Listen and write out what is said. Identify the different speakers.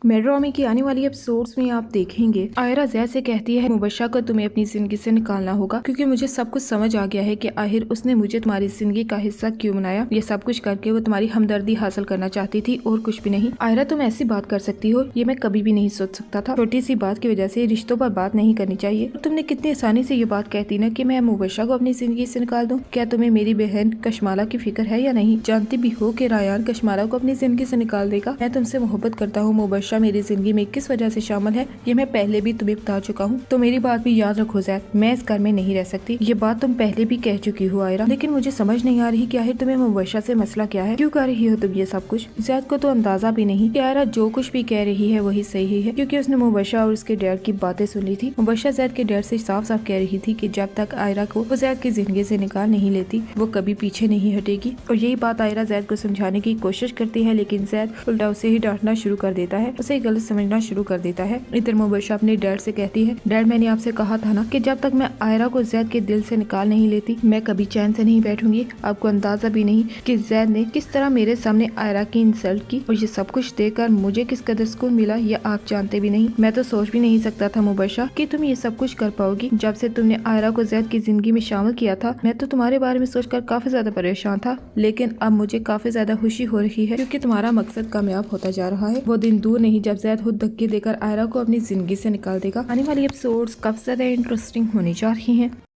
Speaker 1: ड्रामे की आने वाली एपिसोड्स में आप देखेंगे आयरा जैद से कहती है मुबशरा को तुम्हें अपनी जिंदगी से निकालना होगा क्योंकि मुझे सब कुछ समझ आ गया है कि आखिर उसने मुझे तुम्हारी जिंदगी का हिस्सा क्यों बनाया। ये सब कुछ करके वो तुम्हारी हमदर्दी हासिल करना चाहती थी और कुछ भी नहीं। आयरा तुम ऐसी बात कर सकती हो ये मैं कभी भी नहीं सोच सकता था। छोटी सी बात की वजह से रिश्तों पर बात नहीं करनी चाहिए। तुमने कितनी आसानी से ये बात कहती ना कि मैं मुबशरा को अपनी जिंदगी से निकाल दूं। क्या तुम्हें मेरी बहन कशमाला की फिक्र है या नहीं? जानती भी हो कि रायान कशमाला को अपनी जिंदगी से निकाल देगा। मैं तुमसे मोहब्बत करता हूँ। मुबशरा मेरी जिंदगी में किस वजह से शामिल है ये मैं पहले भी तुम्हें बता चुका हूँ, तो मेरी बात भी याद रखो जैद। मैं इस घर में नहीं रह सकती। ये बात तुम पहले भी कह चुकी हो आयरा, लेकिन मुझे समझ नहीं आ रही कि आखिर तुम्हें मुबशरा से मसला क्या है, क्यों कर रही हो तुम ये सब कुछ। जैद को तो अंदाजा भी नहीं कि आयरा जो कुछ भी कह रही है वही सही है, क्योंकि उसने मुबशरा और उसके डैड की बातें सुन ली थी। मुबशरा जैद के डैड से साफ साफ कह रही थी कि जब तक आयरा को वो जैद की जिंदगी से निकाल नहीं लेती वो कभी पीछे नहीं हटेगी। और यही बात आयरा जैद को समझाने की कोशिश करती है, लेकिन जैद उल्टा उसे ही डांटना शुरू कर देता है, उसे गलत समझना शुरू कर देता है। इधर मुबशरा अपने डैड से कहती है, डैड मैंने आपसे कहा था ना कि जब तक मैं आयरा को जैद के दिल से निकाल नहीं लेती मैं कभी चैन से नहीं बैठूंगी। आपको अंदाजा भी नहीं कि जैद ने किस तरह मेरे सामने आयरा की इंसल्ट की, और ये सब कुछ देखकर मुझे किस कदर सुकून मिला ये आप जानते भी नहीं। मैं तो सोच भी नहीं सकता था मुबशरा कि तुम ये सब कुछ कर पाओगी। जब से तुमने आयरा को जैद की जिंदगी में शामिल किया था मैं तो तुम्हारे बारे में सोचकर काफी ज्यादा परेशान था, लेकिन अब मुझे काफी ज्यादा खुशी हो रही है क्योंकि तुम्हारा मकसद कामयाब होता जा रहा है। वो दिन दूर नहीं जब जैद खुद धक्के देकर आयरा को अपनी जिंदगी से निकाल देगा। आने वाली एपिसोड्स काफी ज्यादा इंटरेस्टिंग होने जा रही हैं।